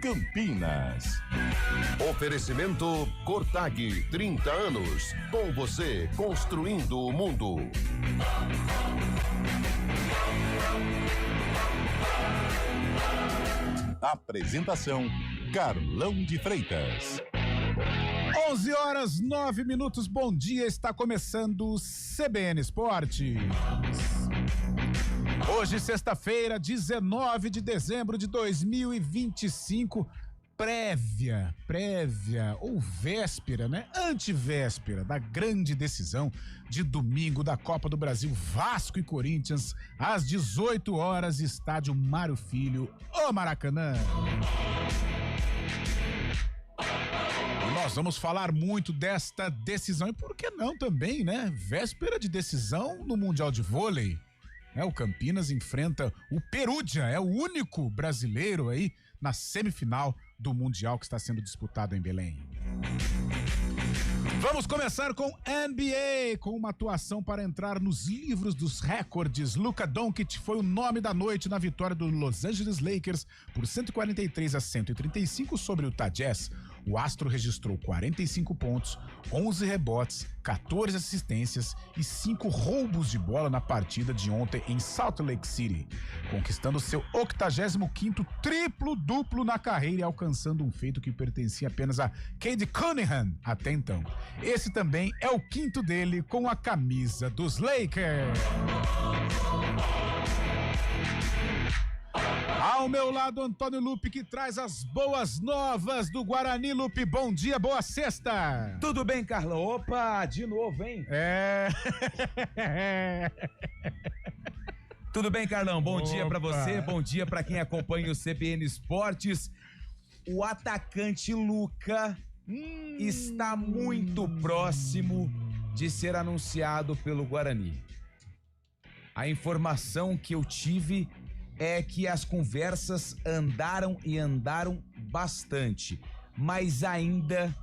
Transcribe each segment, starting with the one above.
Campinas. Oferecimento Cortag, 30 anos, com você construindo o mundo. Apresentação Carlão de Freitas. 11h09, bom dia, está começando o CBN Esportes. Hoje, sexta-feira, 19 de dezembro de 2025, prévia ou véspera, né? Antivéspera da grande decisão de domingo da Copa do Brasil, Vasco e Corinthians, às 18 horas, estádio Mário Filho, o Maracanã. Nós vamos falar muito desta decisão e por que não também, né? Véspera de decisão no Mundial de Vôlei. O Campinas enfrenta o Perugia, é o único brasileiro aí na semifinal do Mundial que está sendo disputado em Belém. Vamos começar com NBA, com uma atuação para entrar nos livros dos recordes. Luka Doncic foi o nome da noite na vitória do Los Angeles Lakers por 143-135 sobre o Utah Jazz. O astro registrou 45 pontos, 11 rebotes, 14 assistências e 5 roubos de bola na partida de ontem em Salt Lake City, conquistando seu 85º triplo-duplo na carreira e alcançando um feito que pertencia apenas a Cade Cunningham até então. Esse também é o quinto dele com a camisa dos Lakers. Ao meu lado, Antônio Lupe, que traz as boas novas do Guarani. Lupe, bom dia, boa sexta. Tudo bem, Carlão? Opa, de novo, hein? Tudo bem, Carlão? Bom dia pra você, bom dia pra quem acompanha o CBN Esportes. O atacante Luka está muito próximo de ser anunciado pelo Guarani. A informação que eu tive é que as conversas andaram bastante, mas ainda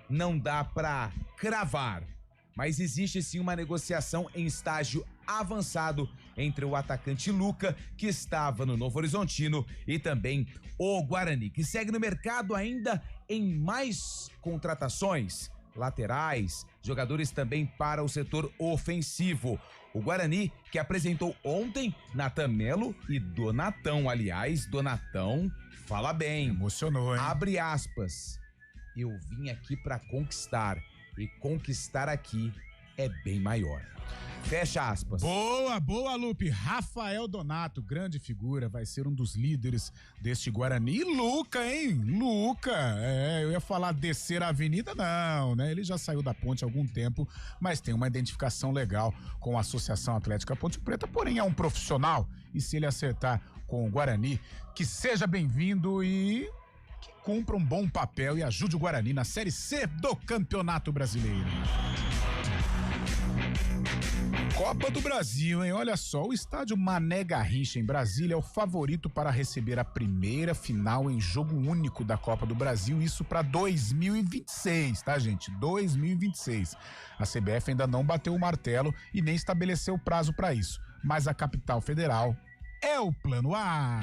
não dá pra cravar. Mas existe sim uma negociação em estágio avançado entre o atacante Luka, que estava no Novo Horizontino, e também o Guarani, que segue no mercado ainda em mais contratações, laterais, jogadores também para o setor ofensivo. O Guarani, que apresentou ontem Natan Melo e Donatão, aliás, Donatão fala bem. Emocionou, hein? Abre aspas. Eu vim aqui para conquistar, e conquistar aqui é bem maior. Fecha aspas. Boa, Lupe. Rafael Donato, grande figura, vai ser um dos líderes deste Guarani. E Luka, hein? Luka, eu ia falar descer a avenida, não, né? Ele já saiu da ponte há algum tempo, mas tem uma identificação legal com a Associação Atlética Ponte Preta, porém é um profissional, e se ele acertar com o Guarani, que seja bem-vindo e que cumpra um bom papel e ajude o Guarani na Série C do Campeonato Brasileiro. Copa do Brasil, hein? Olha só, o estádio Mané Garrincha em Brasília é o favorito para receber a primeira final em jogo único da Copa do Brasil, isso para 2026, tá, gente? 2026. A CBF ainda não bateu o martelo e nem estabeleceu o prazo para isso, mas a capital federal é o plano A.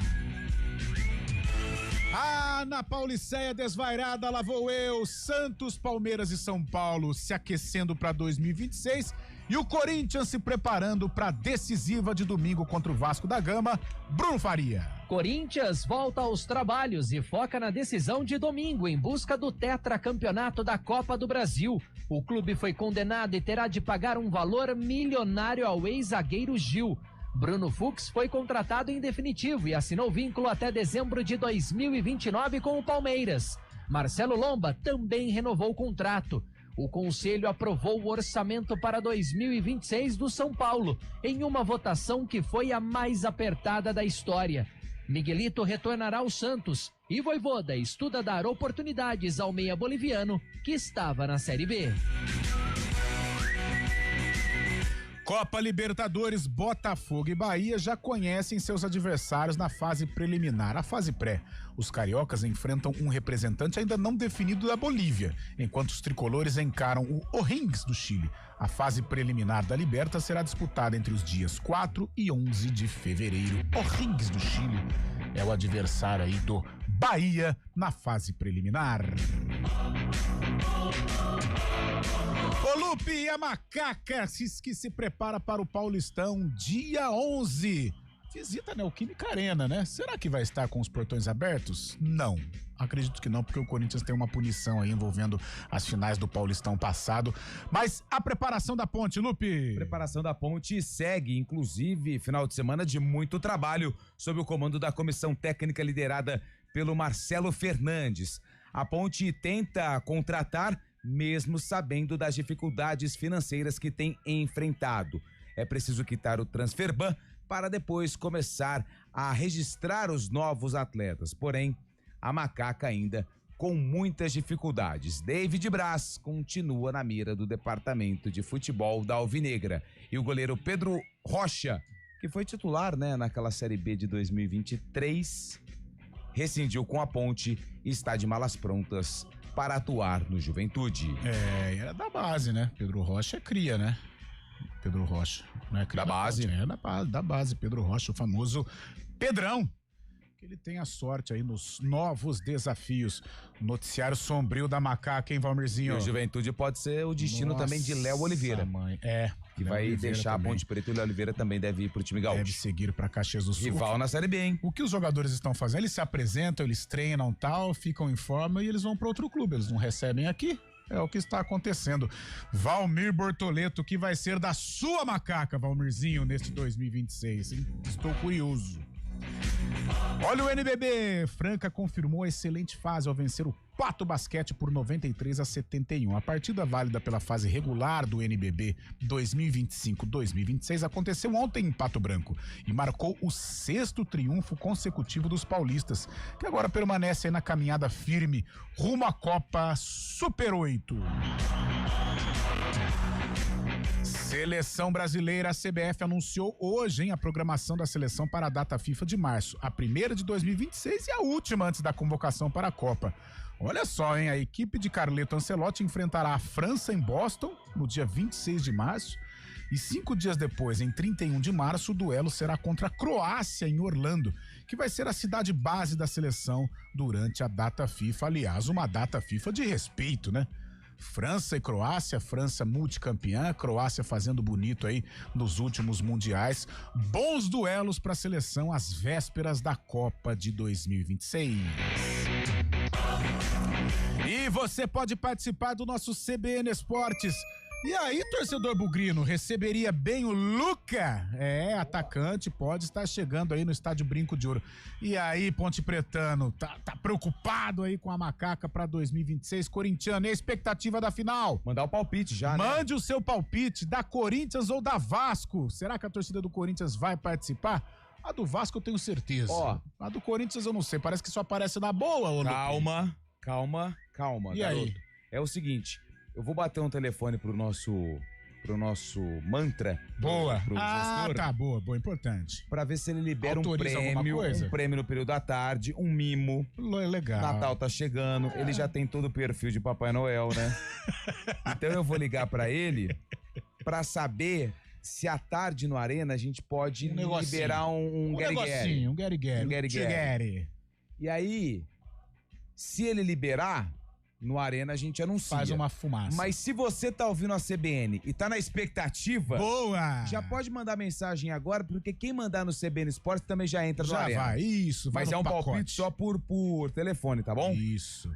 Na Pauliceia desvairada, lá vou eu, Santos, Palmeiras e São Paulo se aquecendo para 2026 e o Corinthians se preparando para a decisiva de domingo contra o Vasco da Gama. Bruno Faria. Corinthians volta aos trabalhos e foca na decisão de domingo em busca do tetracampeonato da Copa do Brasil. O clube foi condenado e terá de pagar um valor milionário ao ex-zagueiro Gil. Bruno Fux foi contratado em definitivo e assinou vínculo até dezembro de 2029 com o Palmeiras. Marcelo Lomba também renovou o contrato. O Conselho aprovou o orçamento para 2026 do São Paulo, em uma votação que foi a mais apertada da história. Miguelito retornará ao Santos e Vojvoda estuda dar oportunidades ao meia boliviano que estava na Série B. Copa Libertadores, Botafogo e Bahia já conhecem seus adversários na fase preliminar, a fase pré. Os cariocas enfrentam um representante ainda não definido da Bolívia, enquanto os tricolores encaram o O'Higgins do Chile. A fase preliminar da Liberta será disputada entre os dias 4 e 11 de fevereiro. O'Higgins do Chile é o adversário aí do Bahia na fase preliminar. Ô Lupe, e a Macaca que se prepara para o Paulistão dia 11. Visita a Neoquímica Arena, né? Será que vai estar com os portões abertos? Não. Acredito que não, porque o Corinthians tem uma punição aí envolvendo as finais do Paulistão passado. Mas a preparação da Ponte, Lupe? Preparação da Ponte segue, inclusive, final de semana de muito trabalho sob o comando da comissão técnica liderada pelo Marcelo Fernandes. A Ponte tenta contratar, mesmo sabendo das dificuldades financeiras que tem enfrentado. É preciso quitar o transfer ban para depois começar a registrar os novos atletas. Porém, a Macaca ainda com muitas dificuldades. David Braz continua na mira do departamento de futebol da Alvinegra. E o goleiro Pedro Rocha, que foi titular, né, naquela Série B de 2023, rescindiu com a Ponte e está de malas prontas para atuar no Juventude. É da base, né? Pedro Rocha é cria, né? Pedro Rocha, não é cria da base? Da base, Pedro Rocha, o famoso Pedrão. Que ele tenha sorte aí nos novos desafios. Noticiário sombrio da Macaca, hein, Valmirzinho? E o Juventude pode ser o destino também de Léo Oliveira. Mãe. Que vai Oliveira deixar também. A Ponte Preta e o Léo Oliveira também deve ir pro time gaúcho. Deve seguir pra Caxias do Sul. Rival na Série B, hein? O que os jogadores estão fazendo? Eles se apresentam, eles treinam tal, ficam em forma e eles vão pra outro clube. Eles não recebem aqui. É o que está acontecendo. Valmir Bortoleto, que vai ser da sua Macaca, Valmirzinho, neste 2026, hein? Estou curioso. Olha o NBB, Franca confirmou a excelente fase ao vencer o Pato Basquete por 93-71. A partida válida pela fase regular do NBB 2025-2026 aconteceu ontem em Pato Branco e marcou o 6º triunfo consecutivo dos paulistas, que agora permanecem na caminhada firme rumo à Copa Super 8. Seleção brasileira, a CBF anunciou hoje a programação da seleção para a data FIFA de março, a primeira de 2026 e a última antes da convocação para a Copa. Olha só, hein? A equipe de Carleto Ancelotti enfrentará a França em Boston no dia 26 de março e 5 dias depois, em 31 de março, o duelo será contra a Croácia em Orlando, que vai ser a cidade base da seleção durante a data FIFA. Aliás, uma data FIFA de respeito, né? França e Croácia, França multicampeã, Croácia fazendo bonito aí nos últimos mundiais. Bons duelos para a seleção às vésperas da Copa de 2026. E você pode participar do nosso CBN Esportes. E aí, torcedor bugrino, receberia bem o Luca? Atacante, pode estar chegando aí no Estádio Brinco de Ouro. E aí, Ponte Pretano, tá preocupado aí com a Macaca pra 2026? Corintiano, e a expectativa da final? Mandar o palpite já, né? Mande o seu palpite, da Corinthians ou da Vasco. Será que a torcida do Corinthians vai participar? A do Vasco eu tenho certeza. A do Corinthians eu não sei, parece que só aparece na boa, ô Calma, e garoto. Aí? É o seguinte... Eu vou bater um telefone pro nosso mantra. Boa. Pro gestor, tá, boa, importante. Pra ver se ele libera Autoriza um prêmio no período da tarde, um mimo. Legal. Natal tá chegando, ele já tem todo o perfil de Papai Noel, né? Então eu vou ligar pra ele pra saber se à tarde no Arena a gente pode liberar um negocinho, um Gary. E aí, se ele liberar... No Arena a gente anuncia. Faz uma fumaça. Mas se você tá ouvindo a CBN e tá na expectativa... Boa! Já pode mandar mensagem agora, porque quem mandar no CBN Esportes também já entra no Arena. Já vai, isso. Mas é um palpite só por telefone, tá bom? Isso.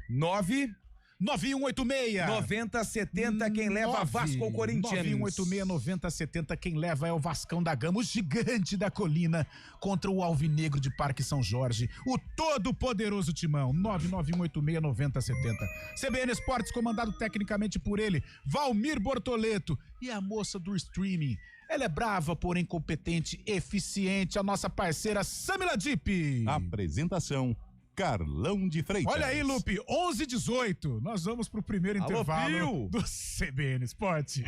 9186 9070, quem leva Vasco ou Corinthians. 9186 9070, quem leva é o Vascão da Gama, o gigante da colina, contra o Alvinegro de Parque São Jorge, o todo poderoso Timão. 99186 9070. CBN Esportes, comandado tecnicamente por ele, Valmir Bortoleto, e a moça do streaming. Ela é brava, porém competente, eficiente, a nossa parceira Samila Dipp. Apresentação: Carlão de Freitas. Olha aí, Lupe, 11h18. Nós vamos pro primeiro intervalo do CBN Esporte.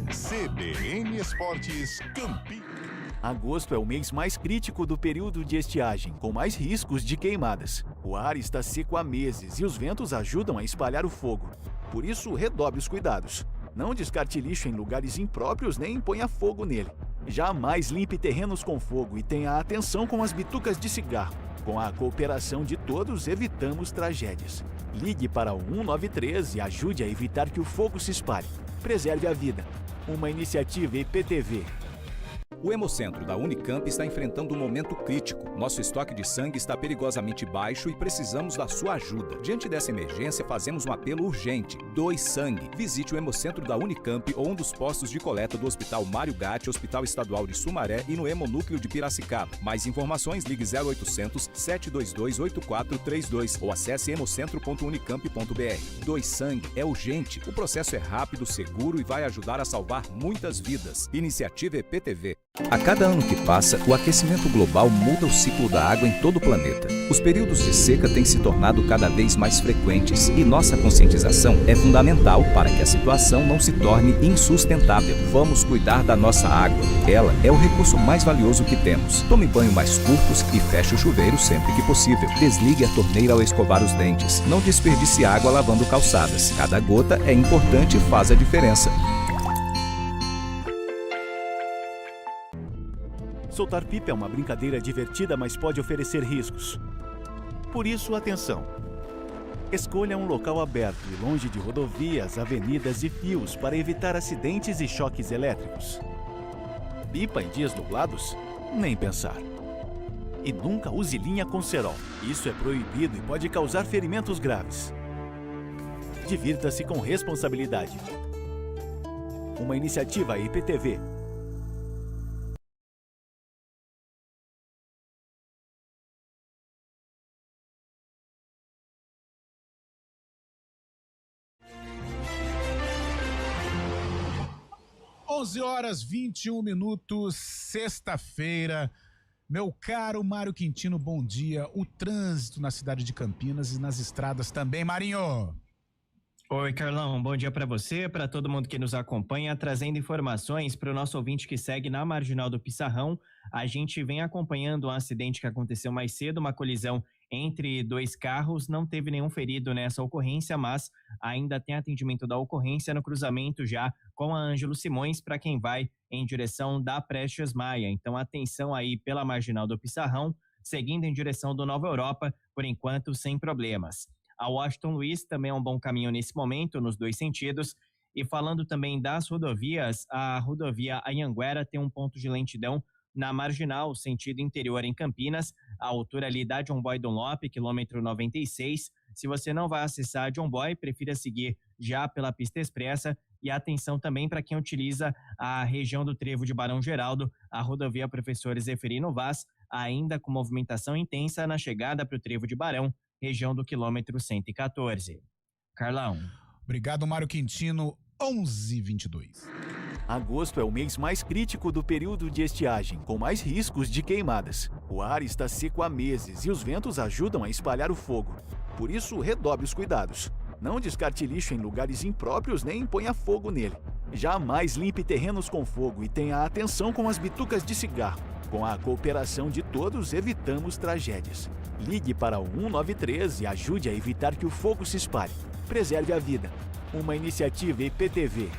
CBN Esportes Campinas. Agosto é o mês mais crítico do período de estiagem, com mais riscos de queimadas. O ar está seco há meses e os ventos ajudam a espalhar o fogo. Por isso, redobre os cuidados. Não descarte lixo em lugares impróprios nem ponha fogo nele. Jamais limpe terrenos com fogo e tenha atenção com as bitucas de cigarro. Com a cooperação de todos, evitamos tragédias. Ligue para o 193 e ajude a evitar que o fogo se espalhe. Preserve a vida. Uma iniciativa IPTV. O Hemocentro da Unicamp está enfrentando um momento crítico. Nosso estoque de sangue está perigosamente baixo e precisamos da sua ajuda. Diante dessa emergência, fazemos um apelo urgente. Doe sangue. Visite o Hemocentro da Unicamp ou um dos postos de coleta do Hospital Mário Gatti, Hospital Estadual de Sumaré e no Hemonúcleo de Piracicaba. Mais informações, ligue 0800 722 8432 ou acesse hemocentro.unicamp.br. Doe sangue é urgente. O processo é rápido, seguro e vai ajudar a salvar muitas vidas. Iniciativa EPTV. A cada ano que passa, o aquecimento global muda o ciclo da água em todo o planeta. Os períodos de seca têm se tornado cada vez mais frequentes e nossa conscientização é fundamental para que a situação não se torne insustentável. Vamos cuidar da nossa água. Ela é o recurso mais valioso que temos. Tome banho mais curtos e feche o chuveiro sempre que possível. Desligue a torneira ao escovar os dentes. Não desperdice água lavando calçadas. Cada gota é importante e faz a diferença. Soltar pipa é uma brincadeira divertida, mas pode oferecer riscos. Por isso, atenção. Escolha um local aberto e longe de rodovias, avenidas e fios para evitar acidentes e choques elétricos. Pipa em dias nublados? Nem pensar. E nunca use linha com cerol. Isso é proibido e pode causar ferimentos graves. Divirta-se com responsabilidade. Uma iniciativa IPTV. Horas 21 minutos, sexta-feira. Meu caro Mário Quintino, bom dia. O trânsito na cidade de Campinas e nas estradas também, Marinho. Oi, Carlão, bom dia para você, para todo mundo que nos acompanha, trazendo informações para o nosso ouvinte que segue na Marginal do Pissarrão. A gente vem acompanhando um acidente que aconteceu mais cedo, uma colisão entre dois carros, não teve nenhum ferido nessa ocorrência, mas ainda tem atendimento da ocorrência no cruzamento já com a Ângelo Simões para quem vai em direção da Prestes Maia. Então atenção aí pela Marginal do Pissarrão, seguindo em direção do Nova Europa, por enquanto sem problemas. A Washington Luiz também é um bom caminho nesse momento, nos dois sentidos. E falando também das rodovias, a rodovia Anhanguera tem um ponto de lentidão na Marginal, sentido interior em Campinas, a altura ali da John Boy Dunlop, quilômetro 96. Se você não vai acessar a John Boy, prefira seguir já pela pista expressa. E atenção também para quem utiliza a região do Trevo de Barão Geraldo, a rodovia Professor Zeferino Vaz, ainda com movimentação intensa na chegada para o Trevo de Barão, região do quilômetro 114. Carlão. Obrigado, Mário Quintino. 11h22. Agosto é o mês mais crítico do período de estiagem, com mais riscos de queimadas. O ar está seco há meses e os ventos ajudam a espalhar o fogo. Por isso, redobre os cuidados. Não descarte lixo em lugares impróprios nem ponha fogo nele. Jamais limpe terrenos com fogo e tenha atenção com as bitucas de cigarro. Com a cooperação de todos, evitamos tragédias. Ligue para o 193 e ajude a evitar que o fogo se espalhe. Preserve a vida. Uma iniciativa IPTV.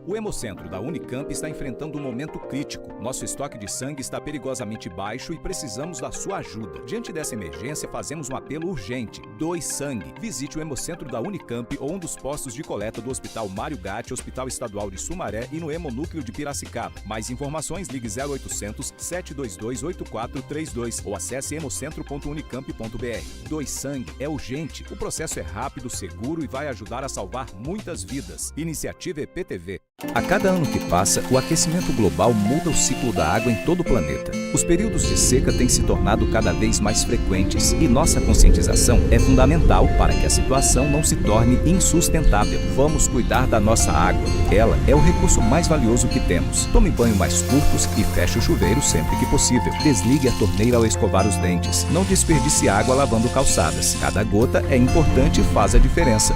O Hemocentro da Unicamp está enfrentando um momento crítico. Nosso estoque de sangue está perigosamente baixo e precisamos da sua ajuda. Diante dessa emergência, fazemos um apelo urgente. Doe sangue. Visite o Hemocentro da Unicamp ou um dos postos de coleta do Hospital Mário Gatti, Hospital Estadual de Sumaré e no Hemonúcleo de Piracicaba. Mais informações, ligue 0800 722 8432 ou acesse hemocentro.unicamp.br. Doe sangue é urgente. O processo é rápido, seguro e vai ajudar a salvar muitas vidas. Iniciativa EPTV. A cada ano que passa, o aquecimento global muda o ciclo da água em todo o planeta. Os períodos de seca têm se tornado cada vez mais frequentes e nossa conscientização é fundamental para que a situação não se torne insustentável. Vamos cuidar da nossa água. Ela é o recurso mais valioso que temos. Tome banho mais curtos e feche o chuveiro sempre que possível. Desligue a torneira ao escovar os dentes. Não desperdice água lavando calçadas. Cada gota é importante e faz a diferença.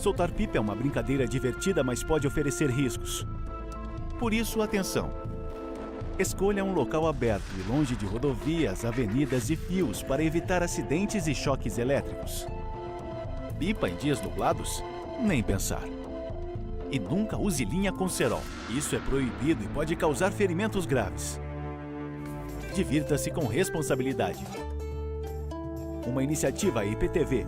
Soltar pipa é uma brincadeira divertida, mas pode oferecer riscos. Por isso, atenção. Escolha um local aberto e longe de rodovias, avenidas e fios para evitar acidentes e choques elétricos. Pipa em dias nublados? Nem pensar. E nunca use linha com cerol. Isso é proibido e pode causar ferimentos graves. Divirta-se com responsabilidade. Uma iniciativa IPTV.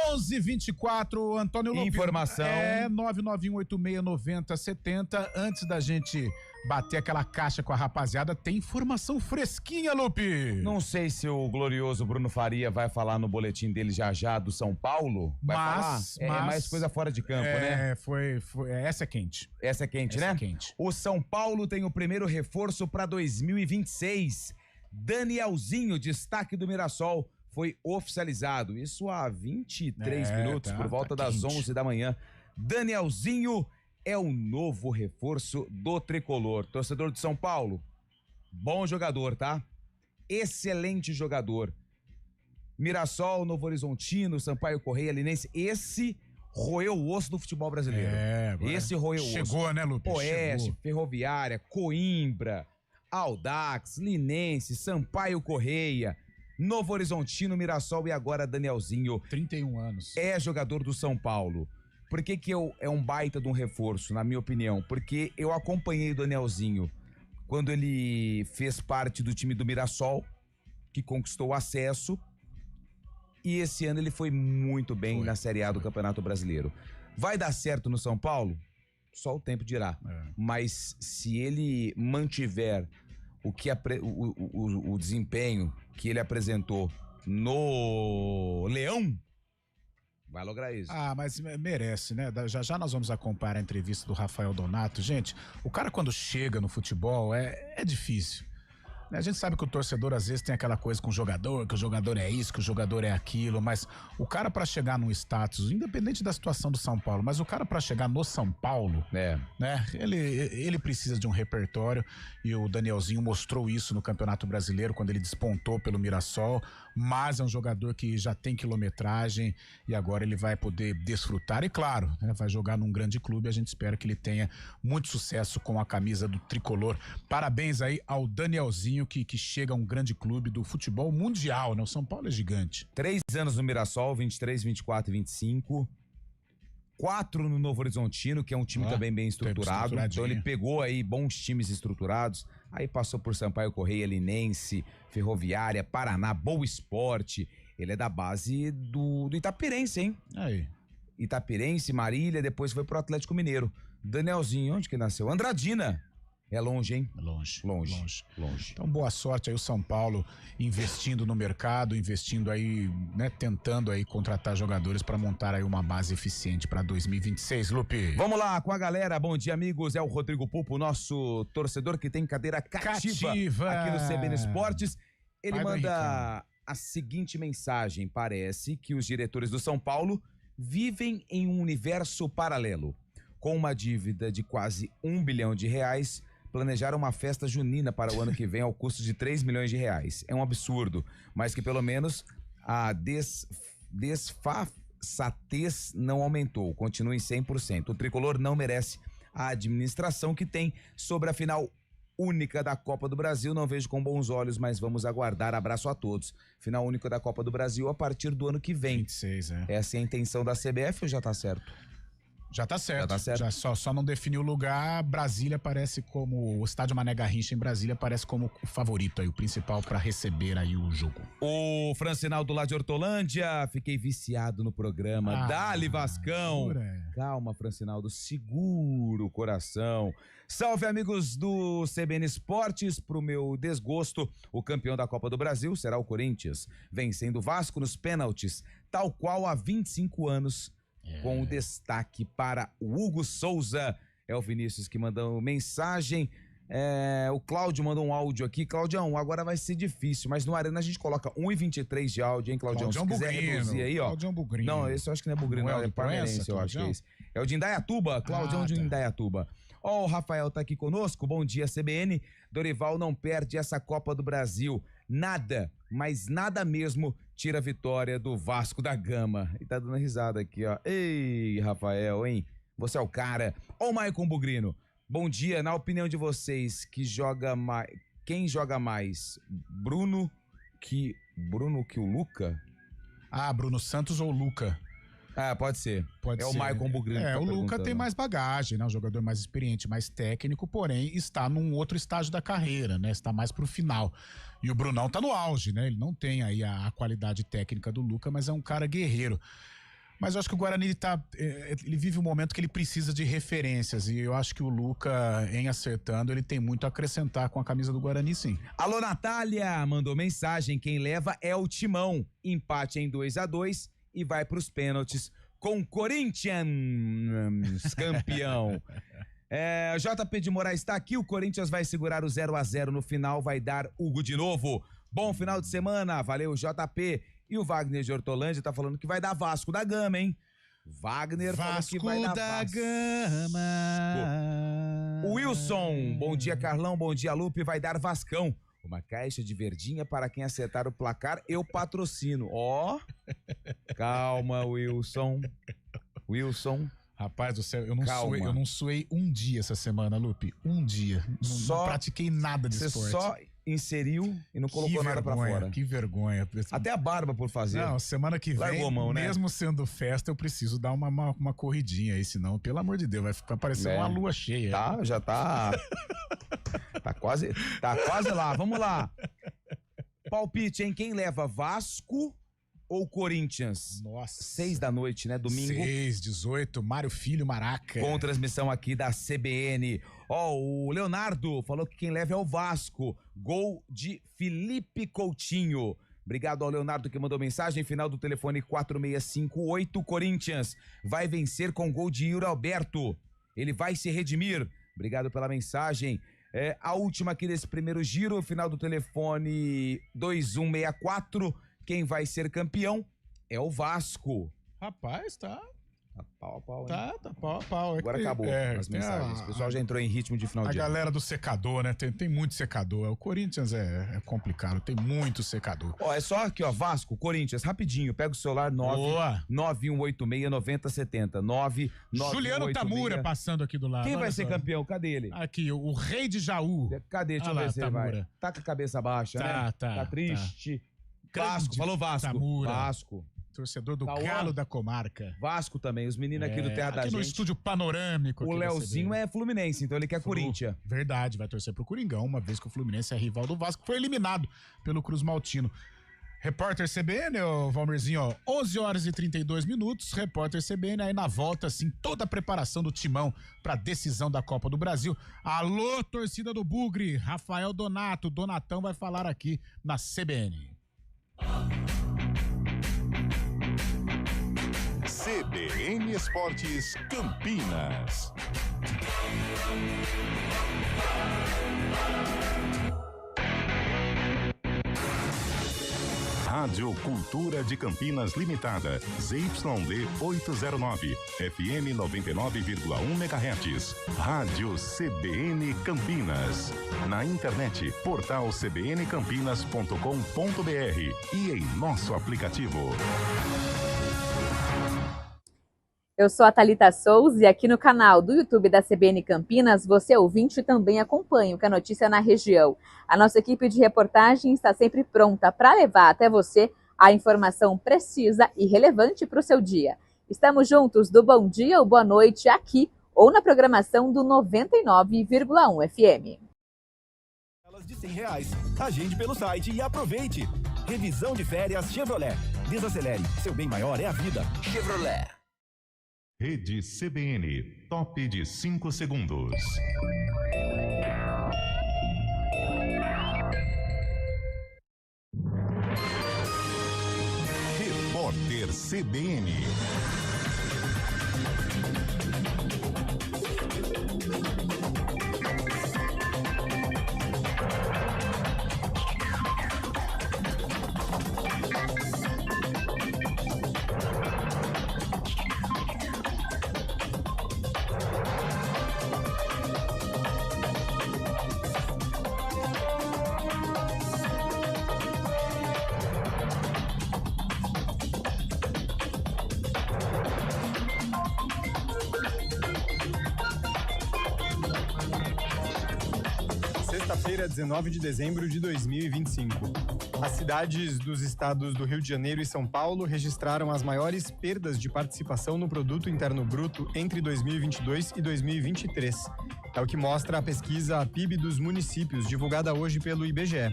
Onze 24, Antônio Lupe. Informação. 991869070. Antes da gente bater aquela caixa com a rapaziada, tem informação fresquinha, Lupe. Não sei se o glorioso Bruno Faria vai falar no boletim dele já do São Paulo. Vai falar? É mais coisa fora de campo, né? Essa é quente. Essa é quente, né? É quente. O São Paulo tem o primeiro reforço para 2026. Danielzinho, destaque do Mirassol, foi oficializado. Isso há 23 minutos, por volta das 11 da manhã. Danielzinho é o novo reforço do tricolor. Torcedor de São Paulo, bom jogador, tá? Excelente jogador. Mirassol, Novo Horizontino, Sampaio Correia, Linense, esse roeu o osso do futebol brasileiro. Esse roeu o osso. Chegou, né, Lupe? Oeste, Ferroviária, Coimbra, Audax, Linense, Sampaio Correia, Novo Horizontino, Mirassol e agora Danielzinho. 31 anos. É jogador do São Paulo. Por que é um baita de um reforço, na minha opinião? Porque eu acompanhei o Danielzinho quando ele fez parte do time do Mirassol, que conquistou o acesso, e esse ano ele foi muito bem na Série A do Campeonato Brasileiro. Vai dar certo no São Paulo? Só o tempo dirá. Mas se ele mantiver o desempenho que ele apresentou no Leão, vai lograr isso. Mas merece, né? Já nós vamos acompanhar a entrevista do Rafael Donato. Gente, o cara quando chega no futebol é difícil. A gente sabe que o torcedor às vezes tem aquela coisa com o jogador, que o jogador é isso, que o jogador é aquilo, mas o cara pra chegar num status, independente da situação do São Paulo, mas o cara pra chegar no São Paulo, né? Ele precisa de um repertório e o Danielzinho mostrou isso no Campeonato Brasileiro quando ele despontou pelo Mirassol, mas é um jogador que já tem quilometragem e agora ele vai poder desfrutar e claro, né, vai jogar num grande clube, a gente espera que ele tenha muito sucesso com a camisa do tricolor. Parabéns aí ao Danielzinho que chega a um grande clube do futebol mundial, né? O São Paulo é gigante. 3 anos no Mirassol, 23, 24 e 25. 4 no Novo Horizontino, que é um time também bem estruturado. Então ele pegou aí bons times estruturados. Aí passou por Sampaio Correia, Linense, Ferroviária, Paraná, Boa Esporte. Ele é da base do Itapirense, hein? Aí. Itapirense, Marília, depois foi pro Atlético Mineiro. Danielzinho, onde que nasceu? Andradina. É longe, hein? Longe. Então, boa sorte aí o São Paulo investindo no mercado, investindo aí, né, tentando aí contratar jogadores para montar aí uma base eficiente para 2026, Lupe. Vamos lá com a galera. Bom dia, amigos. É o Rodrigo Pupo, nosso torcedor que tem cadeira cativa aqui no CBN Esportes. Ele manda a seguinte mensagem: parece que os diretores do São Paulo vivem em um universo paralelo. Com uma dívida de quase R$1 bilhão, planejaram uma festa junina para o ano que vem ao custo de R$3 milhões. É um absurdo, mas que pelo menos a desfaçatez não aumentou, continua em 100%. O tricolor não merece a administração que tem sobre a final única da Copa do Brasil. Não vejo com bons olhos, mas vamos aguardar. Abraço a todos. Final única da Copa do Brasil a partir do ano que vem. 26, Essa é a intenção da CBF ou já tá certo? Já tá certo. Já só não definiu o lugar. Brasília parece como... O estádio Mané Garrincha em Brasília parece como o favorito aí, o principal para receber aí o jogo. O Francinaldo lá de Hortolândia, fiquei viciado no programa. Dali Vascão. Calma, Francinaldo, segura o coração. Salve, amigos do CBN Esportes. Pro meu desgosto, o campeão da Copa do Brasil será o Corinthians, vencendo o Vasco nos pênaltis, tal qual há 25 anos. Com o destaque para o Hugo Souza. É o Vinícius que mandou mensagem. O Cláudio mandou um áudio aqui. Claudião, agora vai ser difícil, mas no Arena a gente coloca 1:23 de áudio, hein, Claudião? Se quiser reduzir aí, ó. Claudião Bugrino. Não, esse eu acho que não é Bugrino, não é Parmeirense, eu acho que é esse. É o de Indaiatuba, Claudião de Indaiatuba. Ó, o Rafael tá aqui conosco. Bom dia, CBN. Dorival não perde essa Copa do Brasil. nada, mas nada mesmo, tira a vitória do Vasco da Gama. E tá dando risada aqui, ó. Ei, Rafael, hein? Você é o cara. Ó o Maicon Bugrino. Bom dia, na opinião de vocês, quem joga mais? Bruno que o Luca? Ah, Bruno Santos ou Luca? Ah, pode ser. Pode ser. O Maicon Bugrino. O Luca tem mais bagagem, né? Um jogador mais experiente, mais técnico, porém está num outro estágio da carreira, né? Está mais pro final. E o Brunão tá no auge, né? Ele não tem aí a qualidade técnica do Luca, mas é um cara guerreiro. Mas eu acho que o Guarani ele vive um momento que ele precisa de referências, e eu acho que o Luca, em acertando, ele tem muito a acrescentar com a camisa do Guarani, sim. Alô, Natália, mandou mensagem, quem leva é o Timão, empate em 2-2 e vai pros pênaltis com Corinthians, campeão. JP de Moraes está aqui, o Corinthians vai segurar o 0-0 no final, vai dar Hugo de novo. Bom final de semana, valeu JP. E o Wagner de Hortolândia tá falando que vai dar Vasco da Gama, hein? Wagner falou que vai dar Vasco da Gama. O Wilson, bom dia Carlão, bom dia Lupe, vai dar Vascão. Uma caixa de verdinha para quem acertar o placar, eu patrocino. Ó, calma Wilson. Rapaz do céu, eu não suei um dia essa semana, Lupe. Um dia. Não pratiquei nada de esporte. Você só inseriu e não colocou nada pra fora. Que vergonha. Até a barba por fazer. Não, semana que vem, mesmo sendo festa, eu preciso dar uma corridinha aí, senão, pelo amor de Deus, vai ficar parecendo uma lua cheia. Tá, já tá... tá quase lá, vamos lá. Palpite, hein? Quem leva, Vasco ou Corinthians? Nossa. 6 da noite, né? Domingo. 6:18, Mário Filho Maraca. Com transmissão aqui da CBN. O Leonardo falou que quem leva é o Vasco. Gol de Felipe Coutinho. Obrigado ao Leonardo que mandou mensagem. Final do telefone 4658. Corinthians vai vencer com gol de Yuri Alberto. Ele vai se redimir. Obrigado pela mensagem. A última aqui desse primeiro giro. Final do telefone 2164. Quem vai ser campeão é o Vasco. Rapaz, tá pau a pau, hein? Tá pau a pau. Agora acabou as mensagens. O pessoal já entrou em ritmo de final de ano. A galera do secador, né? Tem muito secador. O Corinthians é complicado, tem muito secador. É só aqui, Vasco, Corinthians, rapidinho. Pega o celular 9186-9070. Juliano Tamura passando aqui do lado. Quem vai ser campeão? Cadê ele? Aqui, o rei de Jaú. Cadê? Deixa eu ver se ele vai. Tá com a cabeça baixa, né? Tá triste. Vasco, falou Vasco. Tamura. Vasco. Torcedor do Galo da Comarca. Vasco também, os meninos aqui do Terra da Gente. Aqui no estúdio panorâmico. O Leozinho é Fluminense, então ele quer Corinthians. Verdade, vai torcer pro Coringão, uma vez que o Fluminense é rival do Vasco, foi eliminado pelo Cruz Maltino. Repórter CBN, Valmerzinho, 11h32, Repórter CBN, aí na volta, assim, toda a preparação do timão pra decisão da Copa do Brasil. Alô, torcida do Bugre, Rafael Donato, Donatão vai falar aqui na CBN. CBN Esportes Campinas. Rádio Cultura de Campinas Limitada, ZYD 809, FM 99,1 MHz. Rádio CBN Campinas. Na internet, portal cbncampinas.com.br e em nosso aplicativo. Eu sou a Thalita Souza e aqui no canal do YouTube da CBN Campinas, você ouvinte também acompanha o que é notícia na região. A nossa equipe de reportagem está sempre pronta para levar até você a informação precisa e relevante para o seu dia. Estamos juntos do bom dia ou boa noite aqui ou na programação do 99,1 FM. De R$100. Agende pelo site e aproveite. Revisão de férias Chevrolet. Desacelere, seu bem maior é a vida. Chevrolet. Rede CBN, top de 5 segundos. Repórter CBN. Sexta-feira, 19 de dezembro de 2025. As cidades dos estados do Rio de Janeiro e São Paulo registraram as maiores perdas de participação no Produto Interno Bruto entre 2022 e 2023. É o que mostra a pesquisa PIB dos municípios, divulgada hoje pelo IBGE.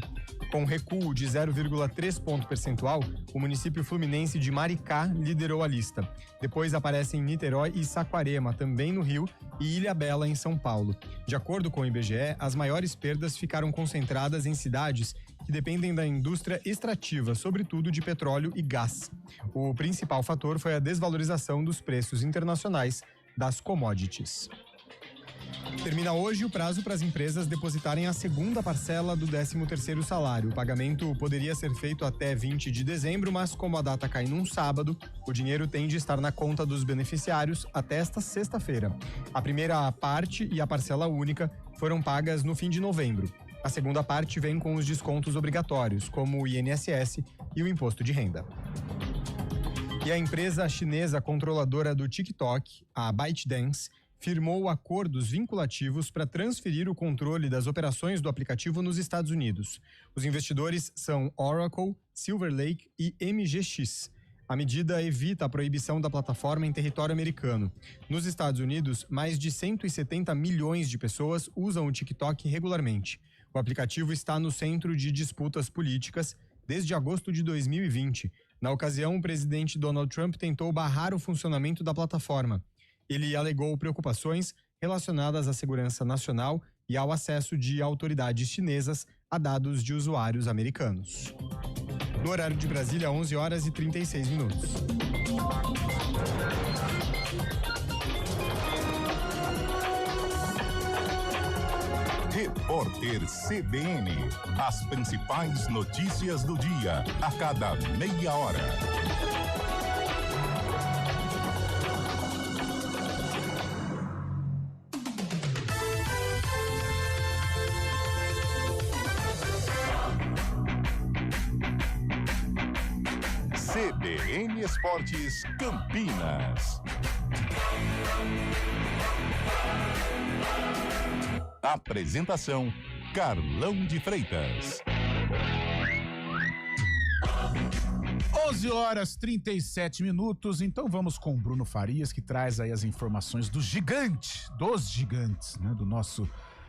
Com recuo de 0,3 ponto percentual, o município fluminense de Maricá liderou a lista. Depois aparecem Niterói e Saquarema, também no Rio, e Ilhabela, em São Paulo. De acordo com o IBGE, as maiores perdas ficaram concentradas em cidades que dependem da indústria extrativa, sobretudo de petróleo e gás. O principal fator foi a desvalorização dos preços internacionais das commodities. Termina hoje o prazo para as empresas depositarem a segunda parcela do 13º salário. O pagamento poderia ser feito até 20 de dezembro, mas como a data cai num sábado, o dinheiro tende a estar na conta dos beneficiários até esta sexta-feira. A primeira parte e a parcela única foram pagas no fim de novembro. A segunda parte vem com os descontos obrigatórios, como o INSS e o imposto de renda. E a empresa chinesa controladora do TikTok, a ByteDance, firmou acordos vinculativos para transferir o controle das operações do aplicativo nos Estados Unidos. Os investidores são Oracle, Silver Lake e MGX. A medida evita a proibição da plataforma em território americano. Nos Estados Unidos, mais de 170 milhões de pessoas usam o TikTok regularmente. O aplicativo está no centro de disputas políticas desde agosto de 2020. Na ocasião, o presidente Donald Trump tentou barrar o funcionamento da plataforma. Ele alegou preocupações relacionadas à segurança nacional e ao acesso de autoridades chinesas a dados de usuários americanos. No horário de Brasília, 11 horas e 36 minutos. Repórter CBN. As principais notícias do dia, a cada meia hora. CBN Esportes Campinas. Apresentação: Carlão de Freitas. 11 horas 37 minutos, então vamos com o Bruno Farias, que traz aí as informações dos gigantes, né, do nosso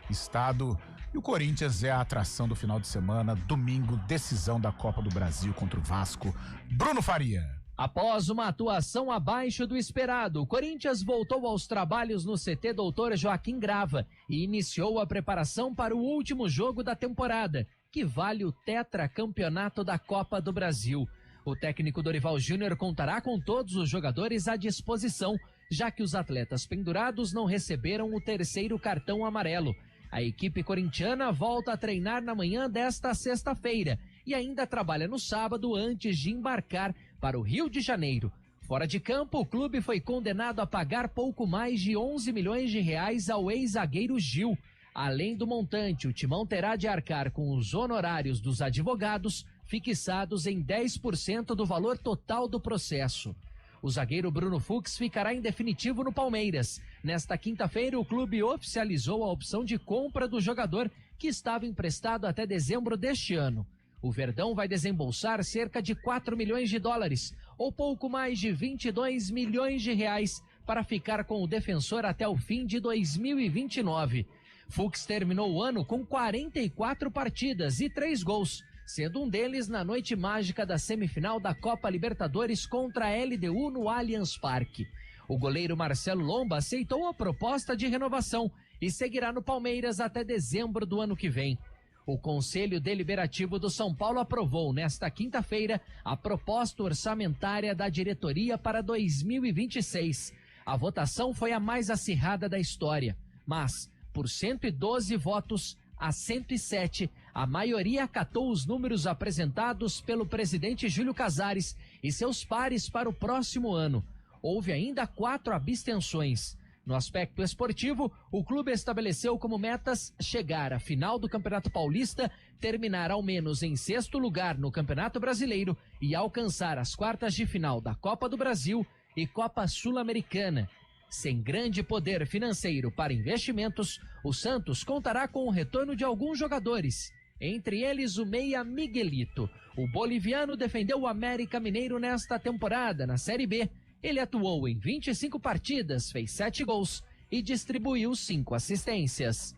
estado. E o Corinthians é a atração do final de semana, domingo, decisão da Copa do Brasil contra o Vasco. Bruno Faria. Após uma atuação abaixo do esperado, o Corinthians voltou aos trabalhos no CT Dr. Joaquim Grava e iniciou a preparação para o último jogo da temporada, que vale o tetracampeonato da Copa do Brasil. O técnico Dorival Júnior contará com todos os jogadores à disposição, já que os atletas pendurados não receberam o terceiro cartão amarelo. A equipe corintiana volta a treinar na manhã desta sexta-feira e ainda trabalha no sábado antes de embarcar para o Rio de Janeiro. Fora de campo, o clube foi condenado a pagar pouco mais de 11 milhões de reais ao ex-zagueiro Gil. Além do montante, o Timão terá de arcar com os honorários dos advogados, fixados em 10% do valor total do processo. O zagueiro Bruno Fux ficará em definitivo no Palmeiras. Nesta quinta-feira, o clube oficializou a opção de compra do jogador, que estava emprestado até dezembro deste ano. O Verdão vai desembolsar cerca de 4 milhões de dólares, ou pouco mais de 22 milhões de reais, para ficar com o defensor até o fim de 2029. Fux terminou o ano com 44 partidas e 3 gols, sendo um deles na noite mágica da semifinal da Copa Libertadores contra a LDU no Allianz Parque. O goleiro Marcelo Lomba aceitou a proposta de renovação e seguirá no Palmeiras até dezembro do ano que vem. O Conselho Deliberativo do São Paulo aprovou nesta quinta-feira a proposta orçamentária da diretoria para 2026. A votação foi a mais acirrada da história, mas, por 112 votos a 107, a maioria acatou os números apresentados pelo presidente Júlio Casares e seus pares para o próximo ano. Houve ainda 4 abstenções. No aspecto esportivo, o clube estabeleceu como metas chegar à final do Campeonato Paulista, terminar ao menos em 6º lugar no Campeonato Brasileiro e alcançar as quartas de final da Copa do Brasil e Copa Sul-Americana. Sem grande poder financeiro para investimentos, o Santos contará com o retorno de alguns jogadores, entre eles o meia Miguelito. O boliviano defendeu o América Mineiro nesta temporada, na Série B. Ele atuou em 25 partidas, fez 7 gols e distribuiu 5 assistências.